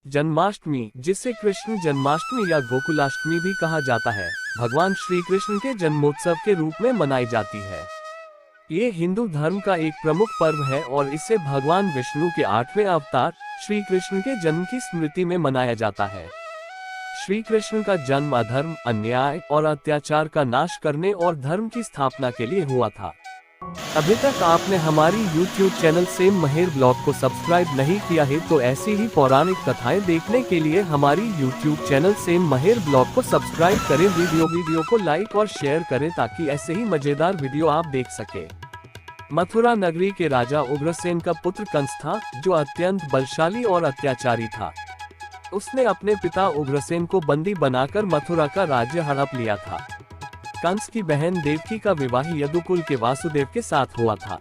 जन्माष्टमी, जिसे कृष्ण जन्माष्टमी या गोकुलाष्टमी भी कहा जाता है, भगवान श्री कृष्ण के जन्मोत्सव के रूप में मनाई जाती है। ये हिंदू धर्म का एक प्रमुख पर्व है और इसे भगवान विष्णु के 8वें अवतार श्री कृष्ण के जन्म की स्मृति में मनाया जाता है। श्री कृष्ण का जन्म अधर्म, अन्याय और अत्याचार का नाश करने और धर्म की स्थापना के लिए हुआ था। अभी तक आपने हमारी YouTube चैनल सेम महेर ब्लॉग को सब्सक्राइब नहीं किया है तो ऐसी ही पौराणिक कथाएं देखने के लिए हमारी YouTube चैनल सेम महेर ब्लॉग को सब्सक्राइब करें। वीडियो को लाइक और शेयर करें ताकि ऐसे ही मजेदार वीडियो आप देख सके। मथुरा नगरी के राजा उग्रसेन का पुत्र कंस था, जो अत्यंत बलशाली और अत्याचारी था। उसने अपने पिता उग्रसेन को बंदी बनाकर मथुरा का राज्य हड़प लिया था। कंस की बहन देवकी का विवाह यदुकुल के वासुदेव के साथ हुआ था।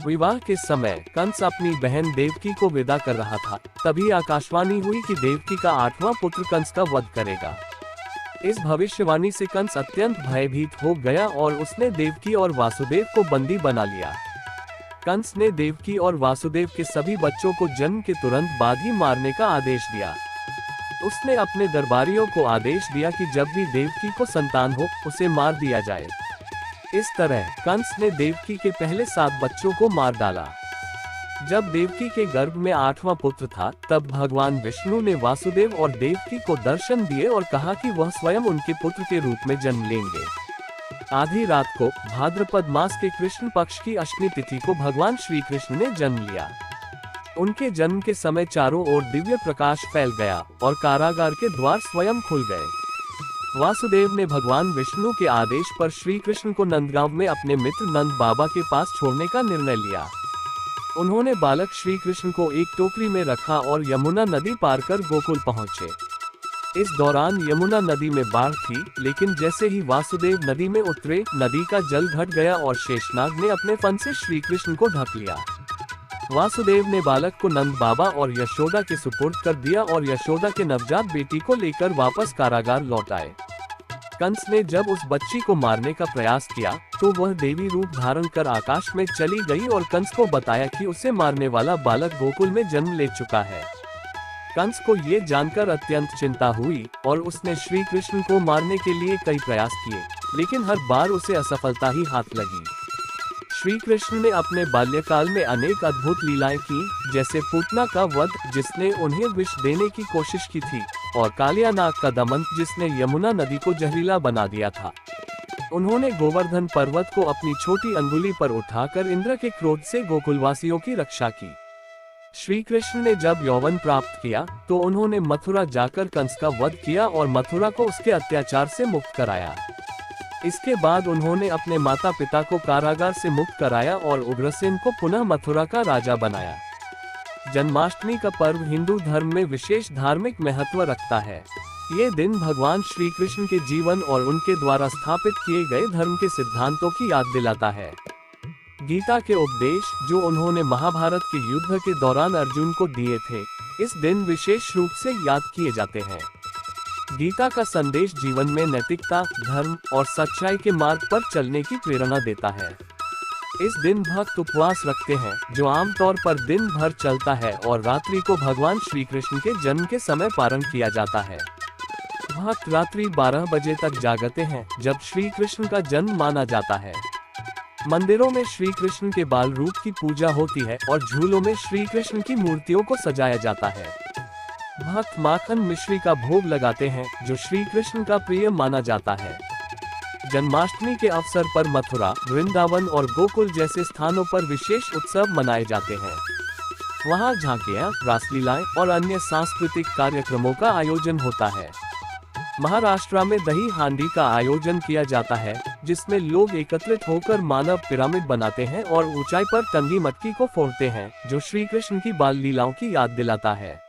विवाह के समय कंस अपनी बहन देवकी को विदा कर रहा था, तभी आकाशवाणी हुई कि देवकी का 8वां पुत्र कंस का वध करेगा। इस भविष्यवाणी से कंस अत्यंत भयभीत हो गया और उसने देवकी और वासुदेव को बंदी बना लिया। कंस ने देवकी और वासुदेव के सभी बच्चों को जन्म के तुरंत बाद ही मारने का आदेश दिया। उसने अपने दरबारियों को आदेश दिया कि जब भी देवकी को संतान हो उसे मार दिया जाए। इस तरह कंस ने देवकी के पहले 7 बच्चों को मार डाला। जब देवकी के गर्भ में 8वां पुत्र था, तब भगवान विष्णु ने वासुदेव और देवकी को दर्शन दिए और कहा कि वह स्वयं उनके पुत्र के रूप में जन्म लेंगे। आधी रात को भाद्रपद मास के कृष्ण पक्ष की अष्टमी तिथि को भगवान श्री कृष्ण ने जन्म लिया। उनके जन्म के समय चारों ओर दिव्य प्रकाश फैल गया और कारागार के द्वार स्वयं खुल गए। वासुदेव ने भगवान विष्णु के आदेश पर श्री कृष्ण को नंदगांव में अपने मित्र नंद बाबा के पास छोड़ने का निर्णय लिया। उन्होंने बालक श्री कृष्ण को एक टोकरी में रखा और यमुना नदी पार कर गोकुल पहुंचे। इस दौरान यमुना नदी में बाढ़ थी, लेकिन जैसे ही वासुदेव नदी में उतरे, नदी का जल घट गया और शेषनाग ने अपने फन से श्री कृष्ण को ढक लिया। वासुदेव ने बालक को नंद बाबा और यशोदा के सुपुर्द कर दिया और यशोदा के नवजात बेटी को लेकर वापस कारागार लौट आए। कंस ने जब उस बच्ची को मारने का प्रयास किया तो वह देवी रूप धारण कर आकाश में चली गई और कंस को बताया कि उसे मारने वाला बालक गोकुल में जन्म ले चुका है। कंस को ये जानकर अत्यंत चिंता हुई और उसने श्री कृष्ण को मारने के लिए कई प्रयास किए, लेकिन हर बार उसे असफलता ही हाथ लगी। श्री कृष्ण ने अपने बाल्यकाल में अनेक अद्भुत लीलाएं की, जैसे पूतना का वध, जिसने उन्हें विष देने की कोशिश की थी, और कालिया नाग का दमन, जिसने यमुना नदी को जहरीला बना दिया था। उन्होंने गोवर्धन पर्वत को अपनी छोटी अंगुली पर उठाकर इंद्र के क्रोध से गोकुलवासियों की रक्षा की। श्री कृष्ण ने जब यौवन प्राप्त किया तो उन्होंने मथुरा जाकर कंस का वध किया और मथुरा को उसके अत्याचार से मुक्त कराया। इसके बाद उन्होंने अपने माता पिता को कारागार से मुक्त कराया और उग्रसेन को पुनः मथुरा का राजा बनाया। जन्माष्टमी का पर्व हिंदू धर्म में विशेष धार्मिक महत्व रखता है। ये दिन भगवान श्री कृष्ण के जीवन और उनके द्वारा स्थापित किए गए धर्म के सिद्धांतों की याद दिलाता है। गीता के उपदेश, जो उन्होंने महाभारत के युद्ध के दौरान अर्जुन को दिए थे, इस दिन विशेष रूप से याद किए जाते हैं। गीता का संदेश जीवन में नैतिकता, धर्म और सच्चाई के मार्ग पर चलने की प्रेरणा देता है। इस दिन भक्त उपवास रखते हैं, जो आमतौर पर दिन भर चलता है, और रात्रि को भगवान श्री कृष्ण के जन्म के समय पारण किया जाता है। भक्त रात्रि 12 बजे तक जागते हैं, जब श्री कृष्ण का जन्म माना जाता है। मंदिरों में श्री कृष्ण के बाल रूप की पूजा होती है और झूलों में श्री कृष्ण की मूर्तियों को सजाया जाता है। भक्त माखन मिश्री का भोग लगाते हैं, जो श्री कृष्ण का प्रिय माना जाता है। जन्माष्टमी के अवसर पर मथुरा, वृंदावन और गोकुल जैसे स्थानों पर विशेष उत्सव मनाए जाते हैं। वहां झांकियां, रासलीलाएं और अन्य सांस्कृतिक कार्यक्रमों का आयोजन होता है। महाराष्ट्र में दही हांडी का आयोजन किया जाता है, जिसमें लोग एकत्रित होकर मानव पिरामिड बनाते हैं और ऊंचाई पर टंगी मटकी को फोड़ते हैं, जो श्री कृष्ण की बाल लीलाओं की याद दिलाता है।